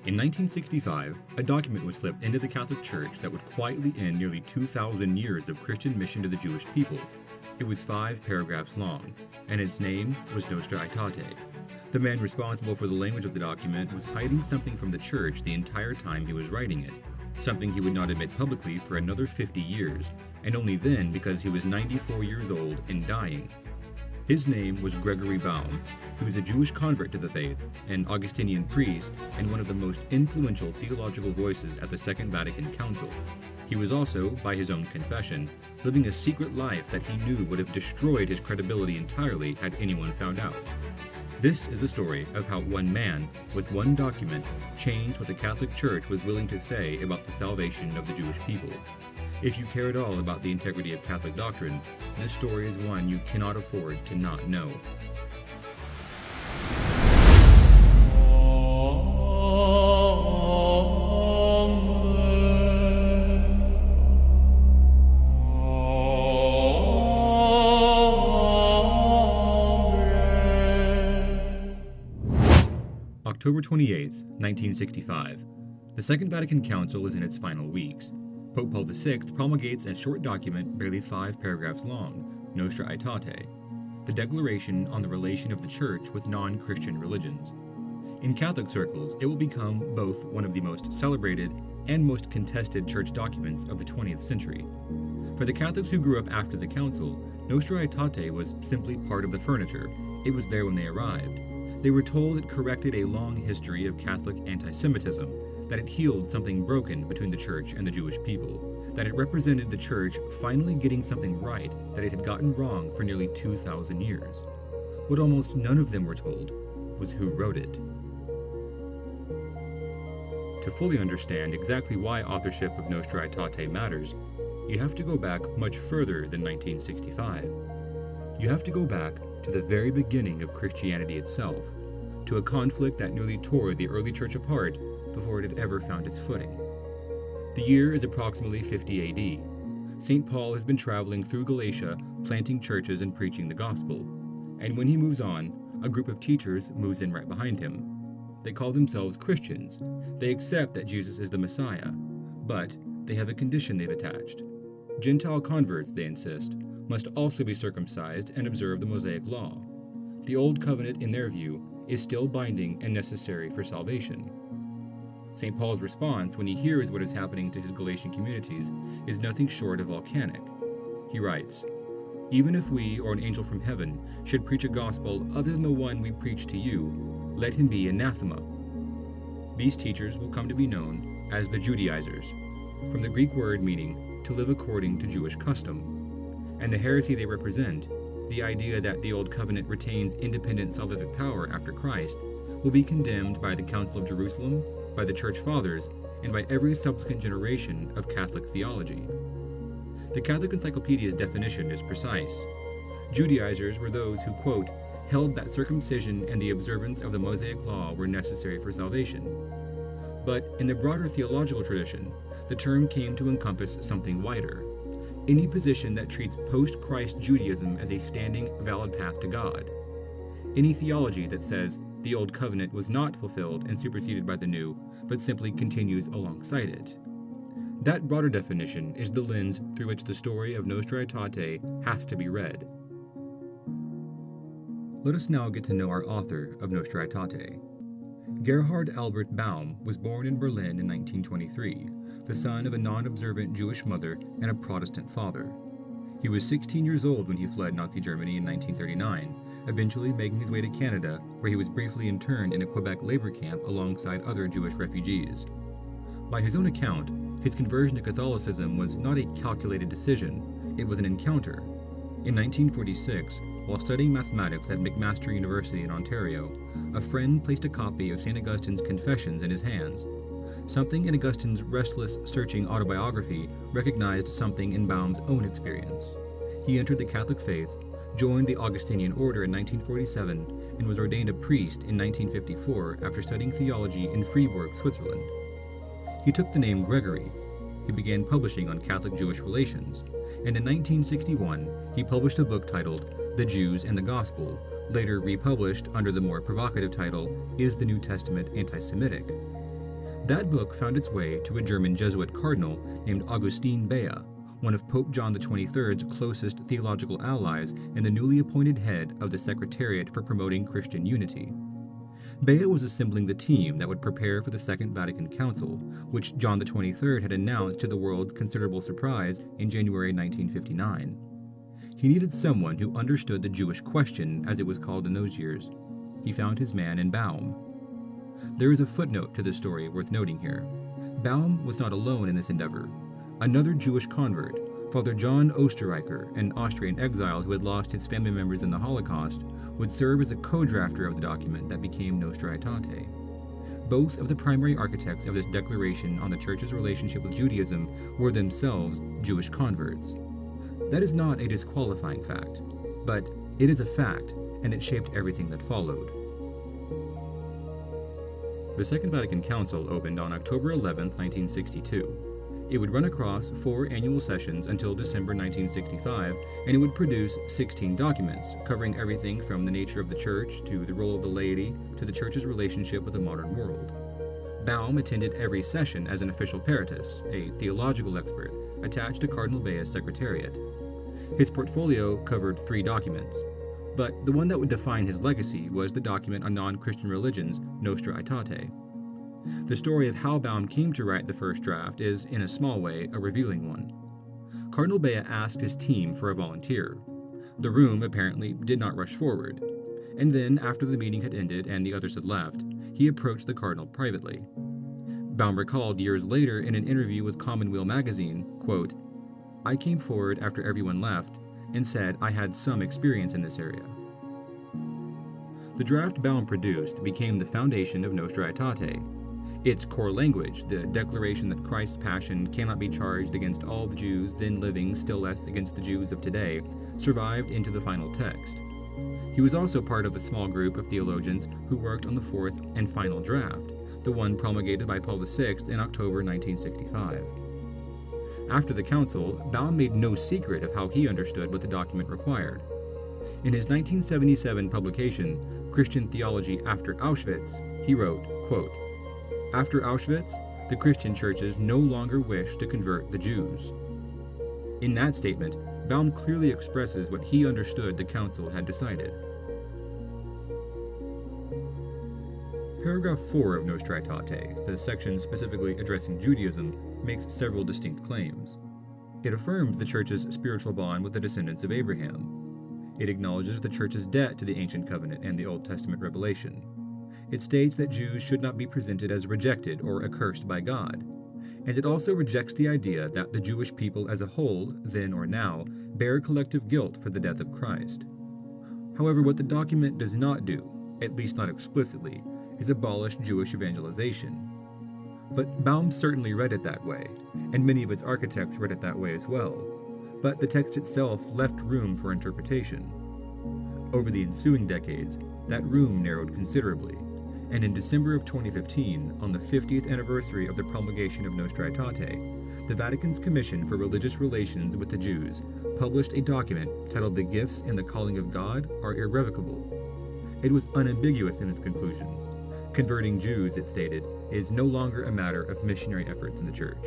In 1965, a document was slipped into the Catholic Church that would quietly end nearly 2,000 years of Christian mission to the Jewish people. It was 5 paragraphs long, and its name was Nostra Aetate. The man responsible for the language of the document was hiding something from the Church the entire time he was writing it, something he would not admit publicly for another 50 years, and only then because he was 94 years old and dying. His name was Gregory Baum. He was a Jewish convert to the faith, an Augustinian priest, and one of the most influential theological voices at the Second Vatican Council. He was also, by his own confession, living a secret life that he knew would have destroyed his credibility entirely had anyone found out. This is the story of how one man, with one document, changed what the Catholic Church was willing to say about the salvation of the Jewish people. If you care at all about the integrity of Catholic doctrine, this story is one you cannot afford to not know. October 28, 1965. The Second Vatican Council is in its final weeks. Pope Paul VI promulgates a short document barely 5 paragraphs long, Nostra Aetate, the declaration on the relation of the Church with non-Christian religions. In Catholic circles, it will become both one of the most celebrated and most contested church documents of the 20th century. For the Catholics who grew up after the Council, Nostra Aetate was simply part of the furniture. It was there when they arrived. They were told it corrected a long history of Catholic anti-Semitism, that it healed something broken between the Church and the Jewish people, that it represented the Church finally getting something right that it had gotten wrong for nearly 2,000 years. What almost none of them were told was who wrote it. To fully understand exactly why authorship of Nostra Aetate matters, you have to go back much further than 1965. You have to go back to the very beginning of Christianity itself, to a conflict that nearly tore the early church apart before it had ever found its footing. The year is approximately 50 AD. St. Paul has been traveling through Galatia, planting churches and preaching the gospel. And when he moves on, a group of teachers moves in right behind him. They call themselves Christians. They accept that Jesus is the Messiah, but they have a condition they've attached. Gentile converts, they insist, must also be circumcised and observe the Mosaic law. The Old Covenant, in their view, is still binding and necessary for salvation. St. Paul's response when he hears what is happening to his Galatian communities is nothing short of volcanic. He writes, "Even if we or an angel from heaven should preach a gospel other than the one we preach to you, let him be anathema." These teachers will come to be known as the Judaizers, from the Greek word meaning to live according to Jewish custom. And the heresy they represent, the idea that the Old Covenant retains independent salvific power after Christ, will be condemned by the Council of Jerusalem, by the Church Fathers, and by every subsequent generation of Catholic theology. The Catholic Encyclopedia's definition is precise. Judaizers were those who, quote, held that circumcision and the observance of the Mosaic law were necessary for salvation. But in the broader theological tradition, the term came to encompass something wider. Any position that treats post-Christ Judaism as a standing, valid path to God. Any theology that says the Old Covenant was not fulfilled and superseded by the New, but simply continues alongside it. That broader definition is the lens through which the story of Nostra Aetate has to be read. Let us now get to know our author of Nostra Aetate. Gerhard Albert Baum was born in Berlin in 1923, the son of a non-observant Jewish mother and a Protestant father. He was 16 years old when he fled Nazi Germany in 1939, eventually making his way to Canada, where he was briefly interned in a Quebec labor camp alongside other Jewish refugees. By his own account, his conversion to Catholicism was not a calculated decision, it was an encounter. In 1946, while studying mathematics at McMaster University in Ontario, a friend placed a copy of St. Augustine's Confessions in his hands. Something in Augustine's restless, searching autobiography recognized something in Baum's own experience. He entered the Catholic faith, joined the Augustinian order in 1947, and was ordained a priest in 1954 after studying theology in Fribourg, Switzerland. He took the name Gregory. He began publishing on Catholic-Jewish relations, and in 1961 he published a book titled The Jews and the Gospel, later republished under the more provocative title, Is the New Testament Anti-Semitic? That book found its way to a German Jesuit cardinal named Augustin Bea, one of Pope John XXIII's closest theological allies and the newly appointed head of the Secretariat for Promoting Christian Unity. Bea was assembling the team that would prepare for the Second Vatican Council, which John XXIII had announced to the world's considerable surprise in January 1959. He needed someone who understood the Jewish question, as it was called in those years. He found his man in Baum. There is a footnote to this story worth noting here. Baum was not alone in this endeavor. Another Jewish convert, Father John Oesterreicher, an Austrian exile who had lost his family members in the Holocaust, would serve as a co-drafter of the document that became Nostra Aetate. Both of the primary architects of this declaration on the Church's relationship with Judaism were themselves Jewish converts. That is not a disqualifying fact, but it is a fact, and it shaped everything that followed. The Second Vatican Council opened on October 11, 1962. It would run across 4 annual sessions until December 1965, and it would produce 16 documents, covering everything from the nature of the Church to the role of the laity to the Church's relationship with the modern world. Baum attended every session as an official peritus, a theological expert, attached to Cardinal Bea's secretariat. His portfolio covered 3 documents, but the one that would define his legacy was the document on non-Christian religions, Nostra Aetate. The story of how Baum came to write the first draft is, in a small way, a revealing one. Cardinal Bea asked his team for a volunteer. The room apparently did not rush forward, and then, after the meeting had ended and the others had left, he approached the cardinal privately. Baum recalled years later in an interview with Commonweal magazine, quote, "I came forward after everyone left and said I had some experience in this area." The draft Baum produced became the foundation of Nostra Aetate. Its core language, the declaration that Christ's passion cannot be charged against all the Jews then living, still less against the Jews of today, survived into the final text. He was also part of a small group of theologians who worked on the 4th and final draft, the one promulgated by Paul VI in October 1965. After the council, Baum made no secret of how he understood what the document required. In his 1977 publication, Christian Theology After Auschwitz, he wrote, quote, "After Auschwitz, the Christian churches no longer wish to convert the Jews." In that statement, Baum clearly expresses what he understood the council had decided. Paragraph 4 of Nostra Aetate, the section specifically addressing Judaism, makes several distinct claims. It affirms the Church's spiritual bond with the descendants of Abraham. It acknowledges the Church's debt to the Ancient Covenant and the Old Testament revelation. It states that Jews should not be presented as rejected or accursed by God. And it also rejects the idea that the Jewish people as a whole, then or now, bear collective guilt for the death of Christ. However, what the document does not do, at least not explicitly, is abolish Jewish evangelization. But Baum certainly read it that way, and many of its architects read it that way as well. But the text itself left room for interpretation. Over the ensuing decades, that room narrowed considerably, and in December of 2015, on the 50th anniversary of the promulgation of Nostra Aetate, the Vatican's Commission for Religious Relations with the Jews published a document titled "The Gifts and the Calling of God Are Irrevocable." It was unambiguous in its conclusions. Converting Jews, it stated, is no longer a matter of missionary efforts in the Church.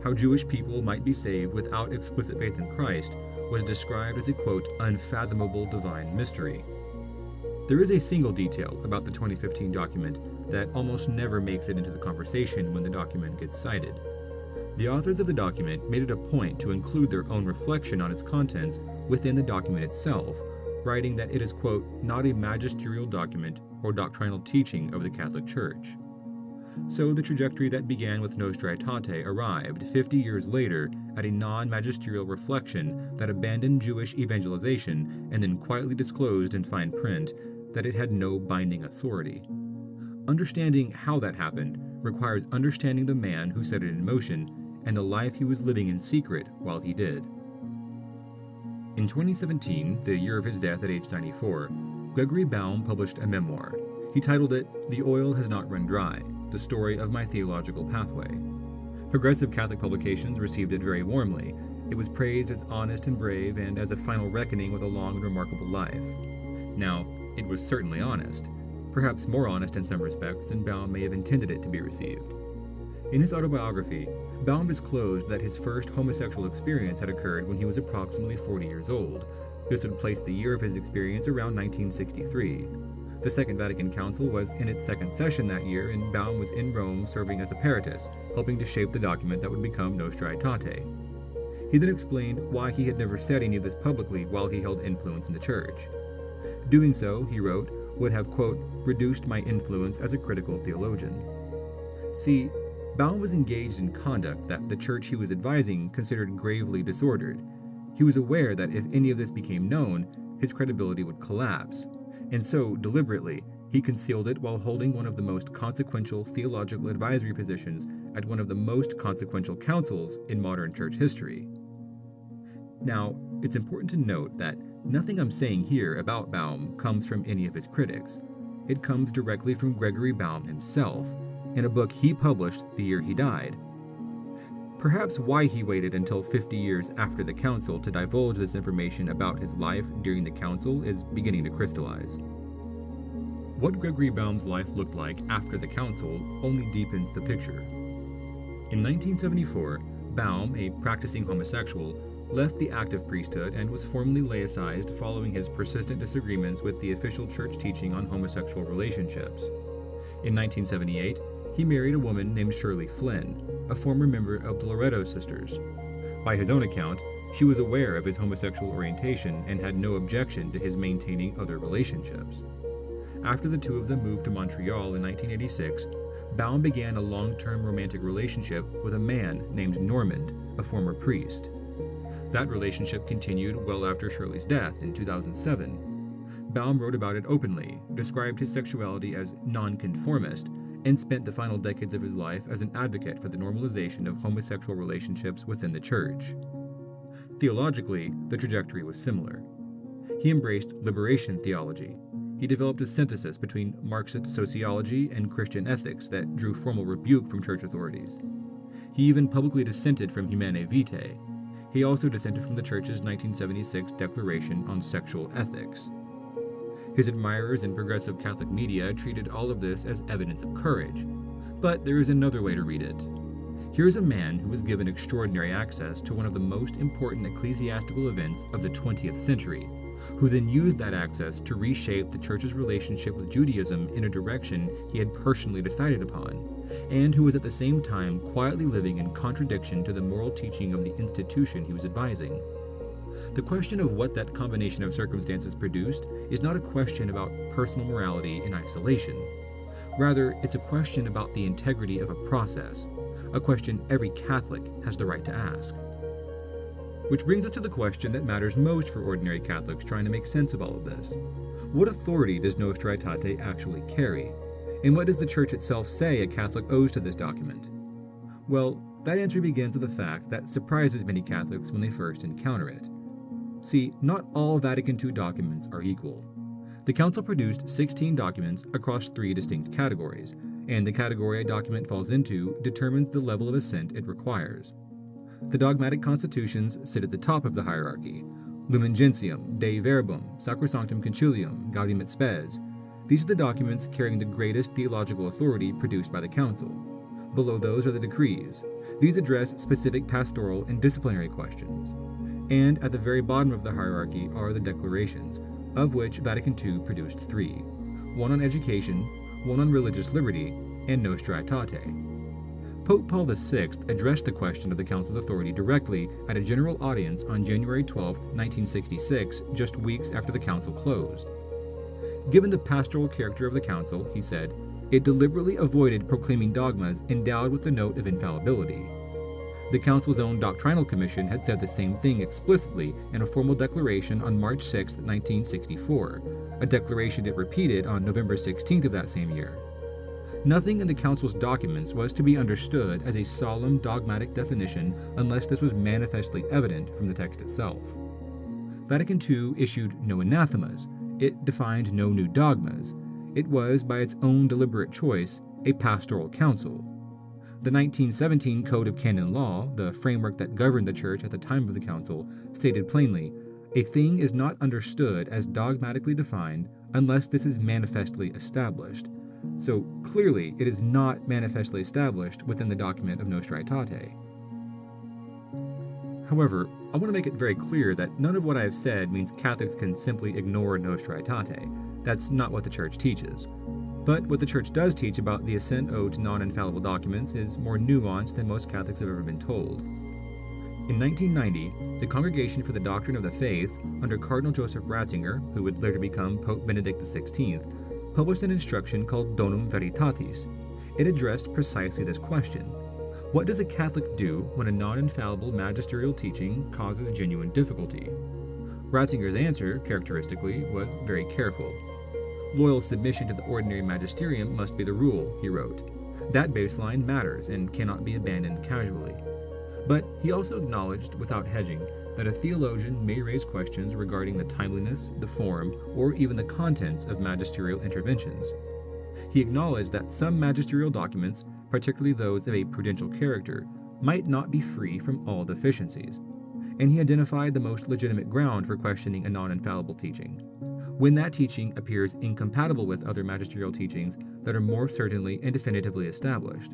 How Jewish people might be saved without explicit faith in Christ was described as a, quote, "unfathomable divine mystery." There is a single detail about the 2015 document that almost never makes it into the conversation when the document gets cited. The authors of the document made it a point to include their own reflection on its contents within the document itself, writing that it is, quote, "not a magisterial document or doctrinal teaching of the Catholic Church." So the trajectory that began with Nostra Aetate arrived 50 years later at a non-magisterial reflection that abandoned Jewish evangelization and then quietly disclosed in fine print that it had no binding authority. Understanding how that happened requires understanding the man who set it in motion and the life he was living in secret while he did. In 2017, the year of his death at age 94, Gregory Baum published a memoir. He titled it "The Oil Has Not Run Dry: The Story of My Theological Pathway." Progressive Catholic publications received it very warmly. It was praised as honest and brave and as a final reckoning with a long and remarkable life. Now, it was certainly honest, perhaps more honest in some respects than Baum may have intended it to be received. In his autobiography, Baum disclosed that his first homosexual experience had occurred when he was approximately 40 years old. This would place the year of his experience around 1963. The Second Vatican Council was in its second session that year, and Baum was in Rome serving as apparatus, helping to shape the document that would become Nostra Aetate. He then explained why he had never said any of this publicly while he held influence in the church. Doing so, he wrote, would have, quote, reduced my influence as a critical theologian. See, Baum was engaged in conduct that the church he was advising considered gravely disordered. He was aware that if any of this became known, his credibility would collapse, and so, deliberately, he concealed it while holding one of the most consequential theological advisory positions at one of the most consequential councils in modern church history. Now, it's important to note that nothing I'm saying here about Baum comes from any of his critics. It comes directly from Gregory Baum himself, in a book he published the year he died. Perhaps why he waited until 50 years after the council to divulge this information about his life during the council is beginning to crystallize. What Gregory Baum's life looked like after the council only deepens the picture. In 1974, Baum, a practicing homosexual, left the active priesthood and was formally laicized following his persistent disagreements with the official church teaching on homosexual relationships. In 1978, he married a woman named Shirley Flynn, a former member of the Loretto Sisters. By his own account, she was aware of his homosexual orientation and had no objection to his maintaining other relationships. After the two of them moved to Montreal in 1986, Baum began a long-term romantic relationship with a man named Normand, a former priest. That relationship continued well after Shirley's death in 2007. Baum wrote about it openly, described his sexuality as nonconformist, and spent the final decades of his life as an advocate for the normalization of homosexual relationships within the church. Theologically, the trajectory was similar. He embraced liberation theology. He developed a synthesis between Marxist sociology and Christian ethics that drew formal rebuke from church authorities. He even publicly dissented from Humanae Vitae. He also dissented from the church's 1976 Declaration on Sexual Ethics. His admirers in progressive Catholic media treated all of this as evidence of courage. But there is another way to read it. Here's a man who was given extraordinary access to one of the most important ecclesiastical events of the 20th century, who then used that access to reshape the church's relationship with Judaism in a direction he had personally decided upon, and who was at the same time quietly living in contradiction to the moral teaching of the institution he was advising. The question of what that combination of circumstances produced is not a question about personal morality in isolation. Rather, it's a question about the integrity of a process, a question every Catholic has the right to ask. Which brings us to the question that matters most for ordinary Catholics trying to make sense of all of this. What authority does Nostra Aetate actually carry? And what does the Church itself say a Catholic owes to this document? Well, that answer begins with a fact that surprises many Catholics when they first encounter it. See, not all Vatican II documents are equal. The Council produced 16 documents across 3 distinct categories, and the category a document falls into determines the level of assent it requires. The dogmatic constitutions sit at the top of the hierarchy: Lumen Gentium, Dei Verbum, Sacrosanctum Concilium, Gaudium et Spes. These are the documents carrying the greatest theological authority produced by the Council. Below those are the decrees. These address specific pastoral and disciplinary questions. And at the very bottom of the hierarchy are the declarations, of which Vatican II produced 3, one on education, one on religious liberty, and Nostra Aetate. Pope Paul VI addressed the question of the Council's authority directly at a general audience on January 12, 1966, just weeks after the Council closed. Given the pastoral character of the Council, he said, it deliberately avoided proclaiming dogmas endowed with the note of infallibility. The Council's own doctrinal commission had said the same thing explicitly in a formal declaration on March 6, 1964, a declaration it repeated on November 16th of that same year. Nothing in the Council's documents was to be understood as a solemn dogmatic definition unless this was manifestly evident from the text itself. Vatican II issued no anathemas. It defined no new dogmas. It was, by its own deliberate choice, a pastoral council. The 1917 Code of Canon Law, the framework that governed the Church at the time of the Council, stated plainly, a thing is not understood as dogmatically defined unless this is manifestly established. So clearly, it is not manifestly established within the document of Nostra Aetate. However, I want to make it very clear that none of what I have said means Catholics can simply ignore Nostra Aetate. That's not what the Church teaches. But what the Church does teach about the assent owed to non-infallible documents is more nuanced than most Catholics have ever been told. In 1990, the Congregation for the Doctrine of the Faith, under Cardinal Joseph Ratzinger, who would later become Pope Benedict XVI, published an instruction called Donum Veritatis. It addressed precisely this question. What does a Catholic do when a non-infallible magisterial teaching causes genuine difficulty? Ratzinger's answer, characteristically, was very careful. Loyal submission to the ordinary magisterium must be the rule, he wrote. That baseline matters and cannot be abandoned casually. But he also acknowledged, without hedging, that a theologian may raise questions regarding the timeliness, the form, or even the contents of magisterial interventions. He acknowledged that some magisterial documents, particularly those of a prudential character, might not be free from all deficiencies, and he identified the most legitimate ground for questioning a non-infallible teaching, when that teaching appears incompatible with other magisterial teachings that are more certainly and definitively established.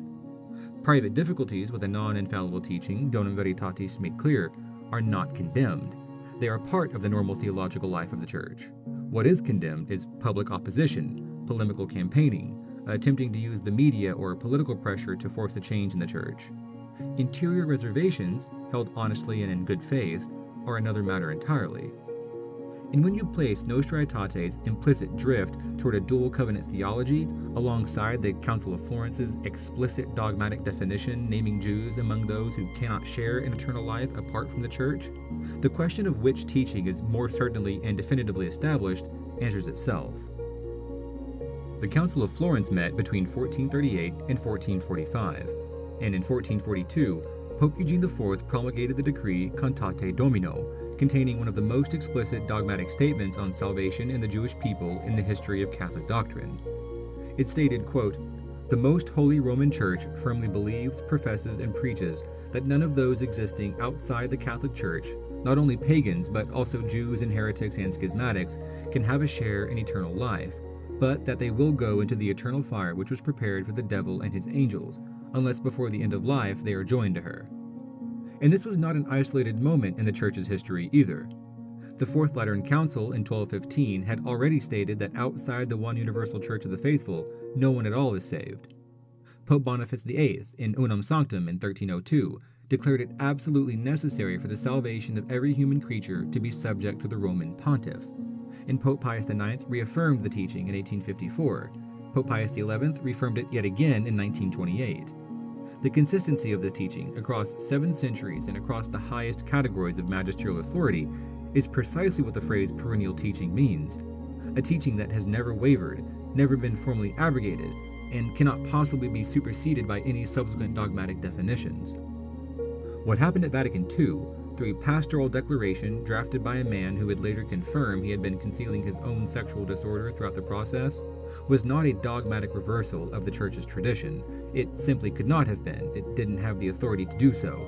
Private difficulties with a non-infallible teaching, Donum Veritatis made clear, are not condemned. They are part of the normal theological life of the Church. What is condemned is public opposition, polemical campaigning, attempting to use the media or political pressure to force a change in the Church. Interior reservations, held honestly and in good faith, are another matter entirely. And when you place Nostra Aetate's implicit drift toward a dual covenant theology alongside the Council of Florence's explicit dogmatic definition naming Jews among those who cannot share in eternal life apart from the Church, the question of which teaching is more certainly and definitively established answers itself. The Council of Florence met between 1438 and 1445, and in 1442, Pope Eugene IV promulgated the decree Cantate Domino, containing one of the most explicit dogmatic statements on salvation in the Jewish people in the history of Catholic doctrine. It stated, quote, "The Most Holy Roman Church firmly believes, professes, and preaches that none of those existing outside the Catholic Church, not only pagans but also Jews and heretics and schismatics, can have a share in eternal life, but that they will go into the eternal fire which was prepared for the devil and his angels, unless before the end of life they are joined to her." And this was not an isolated moment in the Church's history either. The Fourth Lateran Council in 1215 had already stated that outside the one universal Church of the faithful, no one at all is saved. Pope Boniface VIII, in Unam Sanctum in 1302, declared it absolutely necessary for the salvation of every human creature to be subject to the Roman pontiff. And Pope Pius IX reaffirmed the teaching in 1854. Pope Pius XI reaffirmed it yet again in 1928. The consistency of this teaching across 7 centuries and across the highest categories of magisterial authority is precisely what the phrase perennial teaching means. A teaching that has never wavered, never been formally abrogated, and cannot possibly be superseded by any subsequent dogmatic definitions. What happened at Vatican II, through a pastoral declaration drafted by a man who would later confirm he had been concealing his own sexual disorder throughout the process, was not a dogmatic reversal of the Church's tradition. It simply could not have been. It didn't have the authority to do so.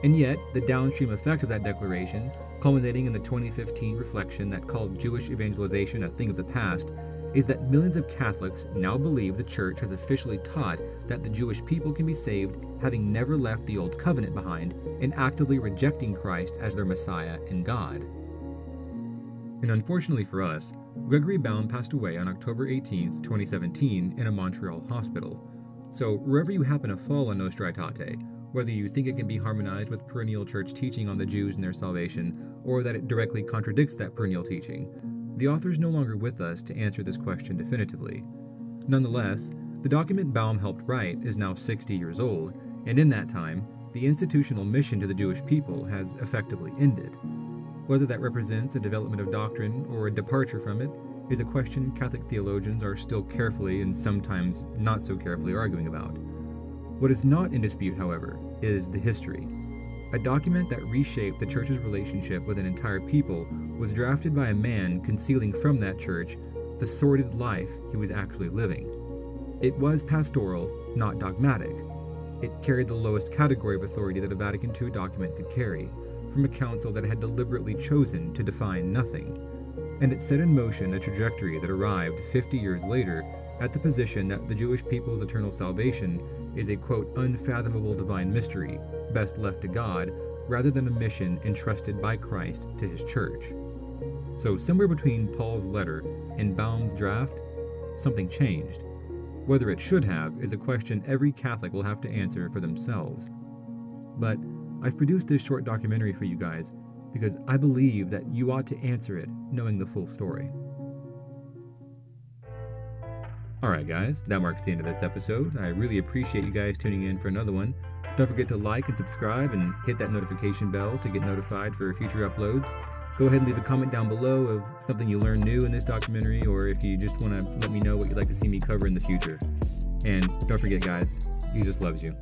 And yet, the downstream effect of that declaration, culminating in the 2015 reflection that called Jewish evangelization a thing of the past, is that millions of Catholics now believe the Church has officially taught that the Jewish people can be saved having never left the Old Covenant behind and actively rejecting Christ as their Messiah and God. And unfortunately for us, Gregory Baum passed away on October 18, 2017 in a Montreal hospital. So wherever you happen to fall on Nostra Aetate, whether you think it can be harmonized with perennial church teaching on the Jews and their salvation, or that it directly contradicts that perennial teaching, the author is no longer with us to answer this question definitively. Nonetheless, the document Baum helped write is now 60 years old, and in that time, the institutional mission to the Jewish people has effectively ended. Whether that represents a development of doctrine or a departure from it is a question Catholic theologians are still carefully and sometimes not so carefully arguing about. What is not in dispute, however, is the history. A document that reshaped the Church's relationship with an entire people was drafted by a man concealing from that Church the sordid life he was actually living. It was pastoral, not dogmatic. It carried the lowest category of authority that a Vatican II document could carry, from a council that had deliberately chosen to define nothing. And it set in motion a trajectory that arrived 50 years later at the position that the Jewish people's eternal salvation is a, quote, unfathomable divine mystery, best left to God, rather than a mission entrusted by Christ to his church. So somewhere between Paul's letter and Baum's draft, something changed. Whether it should have is a question every Catholic will have to answer for themselves. But I've produced this short documentary for you guys because I believe that you ought to answer it knowing the full story. Alright guys, that marks the end of this episode. I really appreciate you guys tuning in for another one. Don't forget to like and subscribe and hit that notification bell to get notified for future uploads. Go ahead and leave a comment down below of something you learned new in this documentary, or if you just want to let me know what you'd like to see me cover in the future. And don't forget guys, Jesus loves you.